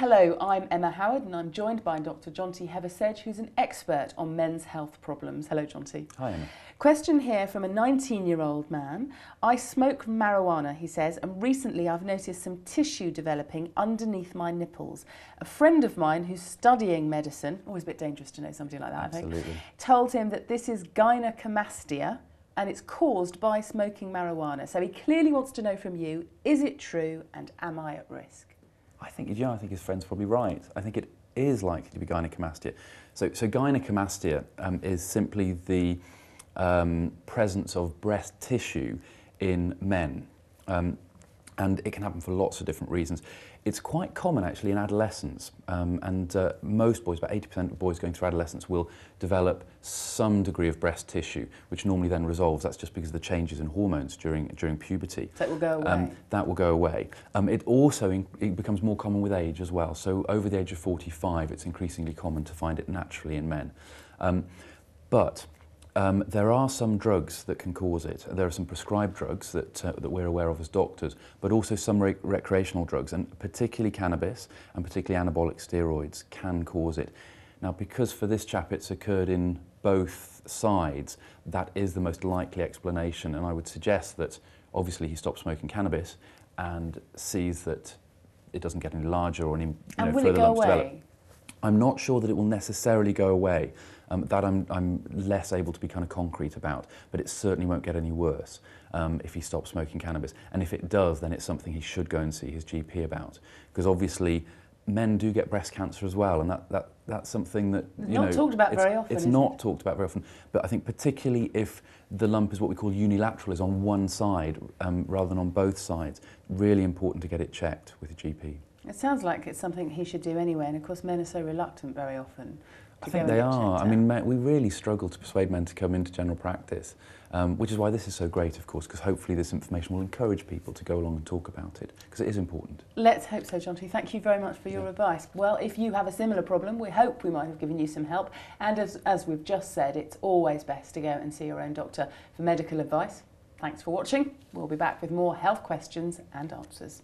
Hello, I'm Emma Howard and I'm joined by Dr. Jonty Heaversedge, who's an expert on men's health problems. Hello, Jonty. Hi, Emma. Question here from a 19-year-old man. I smoke marijuana, he says, and recently I've noticed some tissue developing underneath my nipples. A friend of mine who's studying medicine, always a bit dangerous to know somebody like that, Absolutely. I think, told him that this is gynecomastia and it's caused by smoking marijuana. So he clearly wants to know from you, is it true and am I at risk? I think his friend's probably right. I think it is likely to be gynecomastia. So gynecomastia is simply the presence of breast tissue in men. And it can happen for lots of different reasons. It's quite common actually in adolescence, and most boys, about 80% of boys going through adolescence, will develop some degree of breast tissue, which normally then resolves. That's just because of the changes in hormones during puberty. So it will go away? That will go away. It also it becomes more common with age as well. So over the age of 45, it's increasingly common to find it naturally in men. But there are some drugs that can cause it. There are some prescribed drugs that we're aware of as doctors, but also some recreational drugs, and particularly cannabis and particularly anabolic steroids can cause it. Now, because for this chap it's occurred in both sides, that is the most likely explanation, and I would suggest that obviously he stops smoking cannabis and sees that it doesn't get any larger or any further lumps develop. I'm not sure that it will necessarily go away. That I'm less able to be kind of concrete about, but it certainly won't get any worse if he stops smoking cannabis. And if it does, then it's something he should go and see his GP about, because obviously men do get breast cancer as well, and that's something that not talked about very often. It's not talked about very often, but I think particularly if the lump is what we call unilateral, is on one side rather than on both sides, really important to get it checked with your GP. It sounds like it's something he should do anyway, and of course men are so reluctant very often. I think they are. I mean, we really struggle to persuade men to come into general practice, which is why this is so great, of course, because hopefully this information will encourage people to go along and talk about it, because it is important. Let's hope so, Jonty. Thank you very much for your advice. Well, if you have a similar problem, we hope we might have given you some help. And as we've just said, it's always best to go and see your own doctor for medical advice. Thanks for watching. We'll be back with more health questions and answers.